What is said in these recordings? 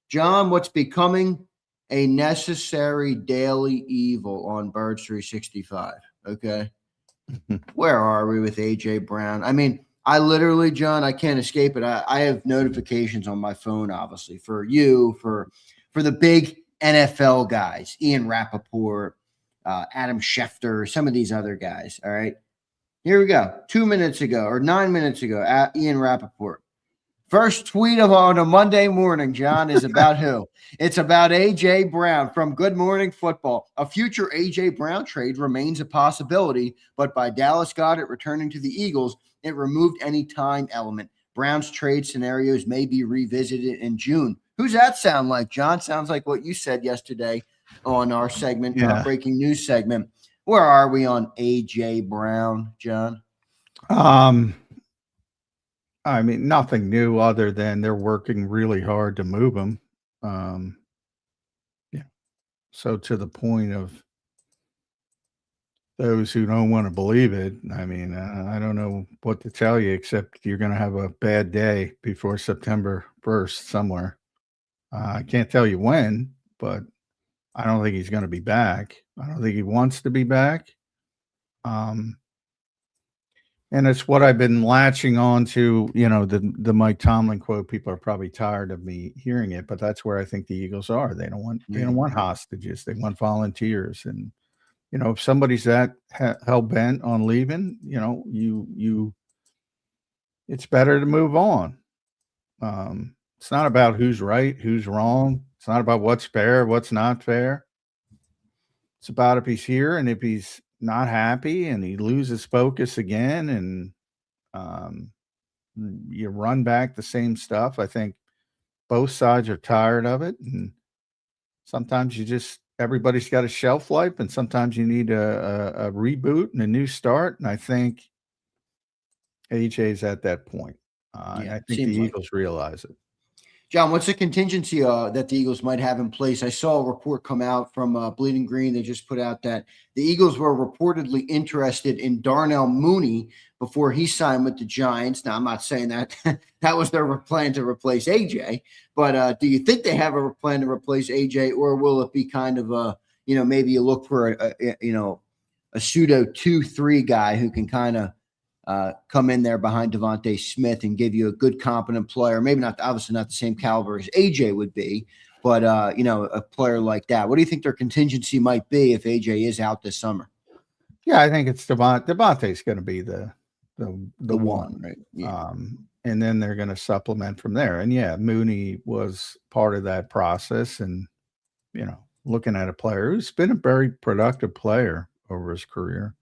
John, what's becoming a necessary daily evil on Birds 365? Okay. Where are we with A.J. Brown? I mean, I literally, John, I can't escape it. I have notifications on my phone, obviously, for you, for the big NFL guys, Ian Rapoport, Adam Schefter, some of these other guys. All right. Here we go. 2 minutes ago or 9 minutes ago, Ian Rapoport. First tweet on a Monday morning, John, is about who? It's about A.J. Brown from Good Morning Football. A future A.J. Brown trade remains a possibility, but by Dallas Goedert returning to the Eagles, it removed any time element. Brown's trade scenarios may be revisited in June. Who's that sound like, John? Sounds like what you said yesterday on our segment, breaking news segment. Where are we on A.J. Brown, John? I mean, nothing new other than they're working really hard to move him. Yeah. So to the point of those who don't want to believe it, I mean, I don't know what to tell you, except you're going to have a bad day before September 1st somewhere. I can't tell you when, but I don't think he's going to be back. I don't think he wants to be back. And it's what I've been latching on to, the Mike Tomlin quote. People are probably tired of me hearing it, but that's where I think the Eagles are. They don't want hostages. They want volunteers. And, if somebody's that hell bent on leaving, it's better to move on. It's not about who's right, who's wrong. It's not about what's fair, what's not fair. It's about if he's here and if he's not happy and he loses focus again and you run back the same stuff. I think both sides are tired of it. And sometimes everybody's got a shelf life and sometimes you need a reboot and a new start. And I think AJ's at that point. I think the Eagles realize it. John, what's the contingency that the Eagles might have in place? I saw a report come out from Bleeding Green. They just put out that the Eagles were reportedly interested in Darnell Mooney before he signed with the Giants. Now, I'm not saying that that was their plan to replace AJ, but do you think they have a plan to replace AJ, or will it be kind of maybe you look for a pseudo 2-3 guy who can kind of come in there behind Devontae Smith and give you a good, competent player. Maybe obviously not the same caliber as AJ would be, but a player like that. What do you think their contingency might be if AJ is out this summer? Yeah, I think it's Devontae's going to be the one, right? Yeah. And then they're going to supplement from there. And yeah, Mooney was part of that process. And looking at a player who's been a very productive player over his career,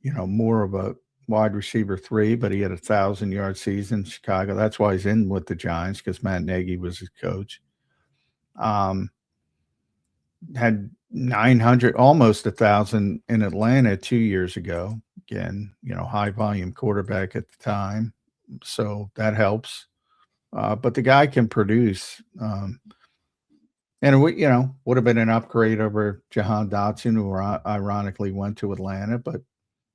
more of a wide receiver 3, but he had 1,000-yard season in Chicago. That's why he's in with the Giants, because Matt Nagy was his coach. Had 900, almost 1,000 in Atlanta 2 years ago. Again, high volume quarterback at the time. So that helps. But the guy can produce. And it would have been an upgrade over Jahan Dotson, who ironically went to Atlanta, but a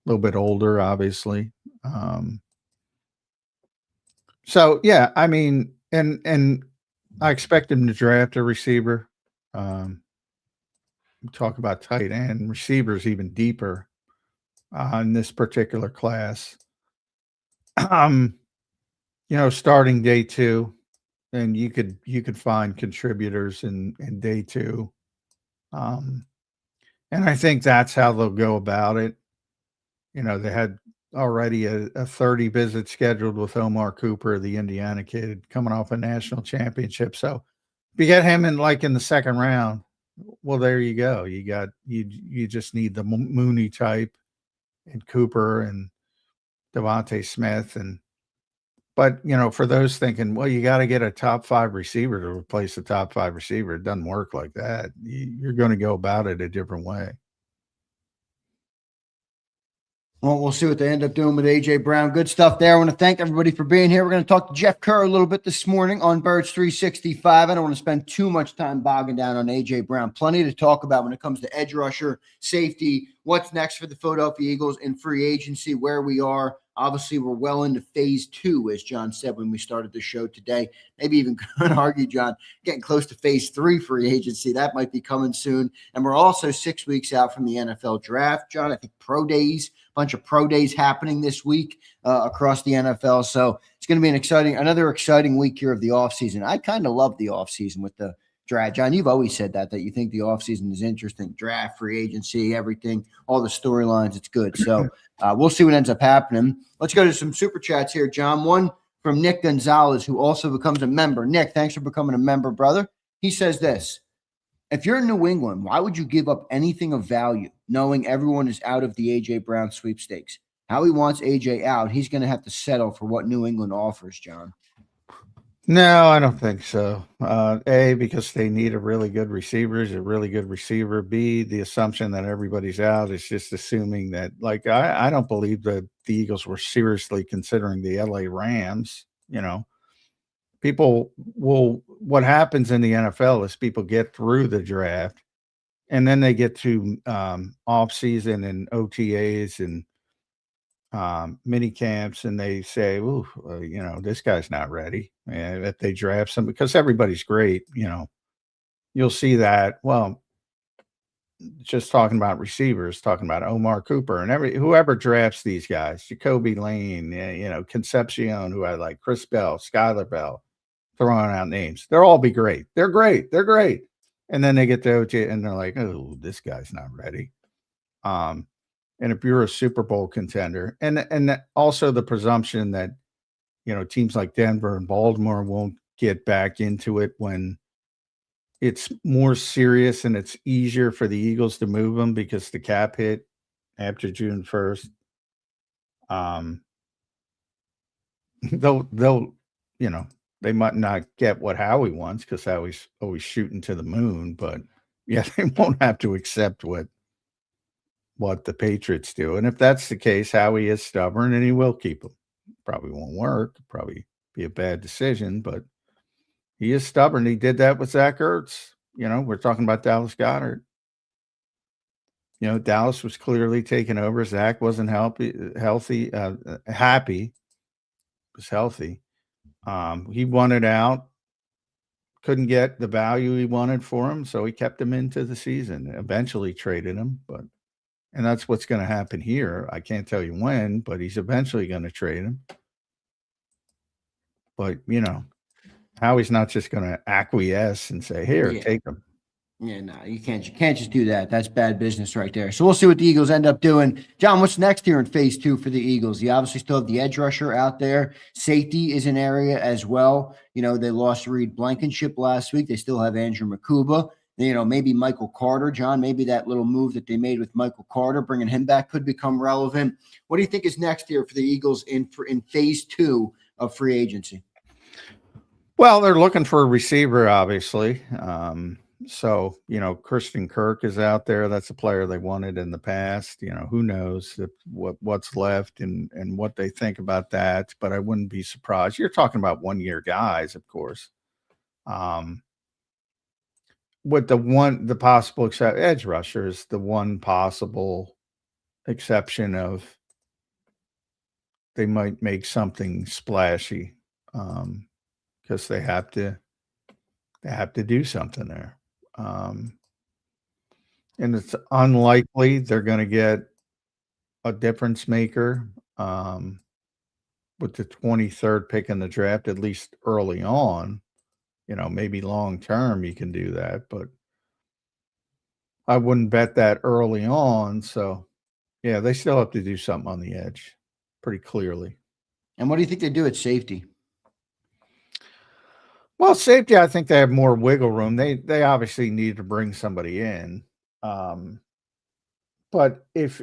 little bit older, obviously. So yeah, I mean, and I expect him to draft a receiver. Talk about tight end, receivers even deeper in this particular class. Starting day 2, and you could find contributors in day 2. And I think that's how they'll go about it. They had already a 30 visit scheduled with Omar Cooper, the Indiana kid, coming off a national championship. So if you get him in the second round, well, there you go. You just need the Mooney type and Cooper and Devontae Smith. But for those thinking, well, you got to get a top 5 receiver to replace the top 5 receiver. It doesn't work like that. You're going to go about it a different way. Well, we'll see what they end up doing with A.J. Brown. Good stuff there. I want to thank everybody for being here. We're going to talk to Jeff Kerr a little bit this morning on Birds 365. I don't want to spend too much time bogging down on A.J. Brown. Plenty to talk about when it comes to edge rusher, safety, what's next for the Philadelphia Eagles in free agency, where we are Obviously, we're well into phase 2, as John said when we started the show today. Maybe even could argue, John, getting close to phase 3 free agency. That might be coming soon. And we're also 6 weeks out from the NFL draft. John, I think bunch of pro days happening this week across the NFL. So it's going to be another exciting week here of the offseason. I kind of love the offseason with the draft. John, you've always said that you think the offseason is interesting. Draft, free agency, everything, all the storylines. It's good. So we'll see what ends up happening. Let's go to some super chats here, John. One from Nick Gonzalez, who also becomes a member. Nick, thanks for becoming a member, brother. He says this: if you're in New England, why would you give up anything of value knowing everyone is out of the A.J. Brown sweepstakes? Howie wants A.J. out. He's going to have to settle for what New England offers, John. No, I don't think so. A, because they need a really good receiver. Is a really good receiver. B, the assumption that everybody's out is just assuming that, like, I don't believe that the Eagles were seriously considering the L.A. Rams. What happens in the NFL is people get through the draft and then they get to off season and OTAs and mini camps, and they say, "Ooh, this guy's not ready." And if they draft some, because everybody's great, you'll see that. Well, just talking about receivers, talking about Omar Cooper and whoever drafts these guys, Jacoby Lane, Concepcion, who I like, Chris Bell, Skylar Bell, throwing out names. They'll all be great. They're great. They're great. And then they get to OT and they're like, "Oh, this guy's not ready." And if you're a Super Bowl contender, and also the presumption that, teams like Denver and Baltimore won't get back into it when it's more serious and it's easier for the Eagles to move them because the cap hit after June 1st. They'll they might not get what Howie wants because Howie's always shooting to the moon, but yeah, they won't have to accept what the Patriots do. And if that's the case, Howie is stubborn and he will keep them. Probably won't work, probably be a bad decision, but he is stubborn. He did that with Zach Ertz. We're talking about Dallas Goedert. Dallas was clearly taken over. Zach wasn't happy, was healthy. He wanted out, couldn't get the value he wanted for him, so he kept him into the season, eventually traded him, and that's what's going to happen here. I can't tell you when, but he's eventually going to trade him. But, Howie's not just going to acquiesce and say, "Here, take him." Yeah, no, you can't just do that. That's bad business right there. So we'll see what the Eagles end up doing. John, what's next here in phase 2 for the Eagles? You obviously still have the edge rusher out there. Safety is an area as well. They lost Reed Blankenship last week. They still have Andrew Makuba. Maybe Michael Carter, John, maybe that little move that they made with Michael Carter, bringing him back, could become relevant. What do you think is next here for the Eagles in phase 2 of free agency? Well, they're looking for a receiver, obviously. So, Christian Kirk is out there. That's a player they wanted in the past. Who knows what's left and what they think about that. But I wouldn't be surprised. You're talking about 1-year guys, of course. With the possible edge rusher is the one possible exception of they might make something splashy because they have to do something there. And it's unlikely they're going to get a difference maker with the 23rd pick in the draft, at least early on. Maybe long term you can do that, but I wouldn't bet that early on. So, yeah, they still have to do something on the edge pretty clearly. And what do you think they do at safety? Well, safety, I think they have more wiggle room. They obviously need to bring somebody in. But if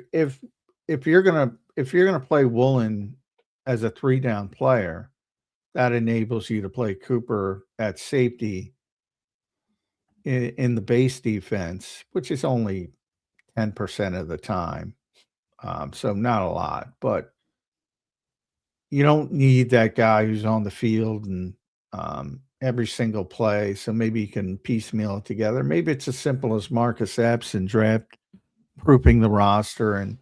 you're gonna play Woolen as a 3-down player, that enables you to play Cooper at safety in the base defense, which is only 10% of the time. So not a lot, but you don't need that guy who's on the field and every single play. So maybe you can piecemeal it together. Maybe it's as simple as Marcus Epps and draft grouping the roster and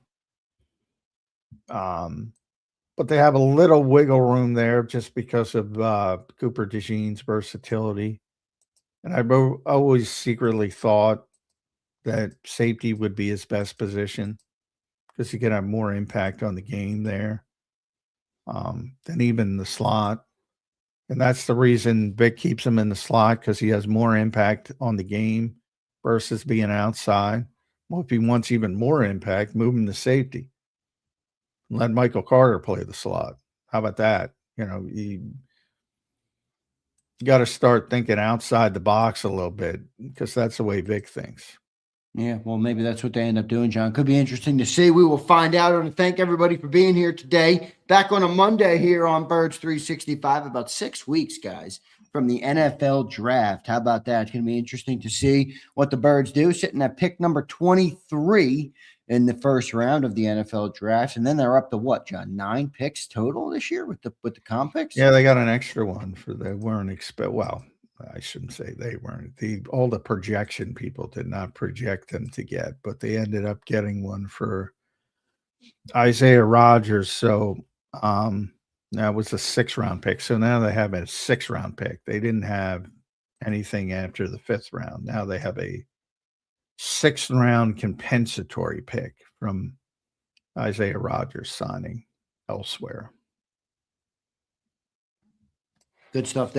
but they have a little wiggle room there just because of Cooper DeJean's versatility. And I've always secretly thought that safety would be his best position because he could have more impact on the game there than even the slot. And that's the reason Vic keeps him in the slot, because he has more impact on the game versus being outside. Well, if he wants even more impact, move him to safety. Let Michael Carter play the slot. How about that? You got to start thinking outside the box a little bit, because that's the way Vic thinks. Yeah, well, maybe that's what they end up doing, John. Could be interesting to see. We will find out. I want to thank everybody for being here today. Back on a Monday here on Birds 365, about 6 weeks, guys, from the NFL draft. How about that? It's going to be interesting to see what the Birds do, sitting at pick number 23 in the first round of the NFL draft. And then they're up to what, John? 9 picks total this year with the comp picks? Yeah, they got an extra one they weren't well, I shouldn't say they weren't. All the projection people did not project them to get, but they ended up getting one for Isaiah Rodgers. So that was a 6th-round pick. So now they have a 6th-round pick. They didn't have anything after the 5th round. Now they have a 6th-round compensatory pick from Isaiah Rodgers signing elsewhere. Good stuff there.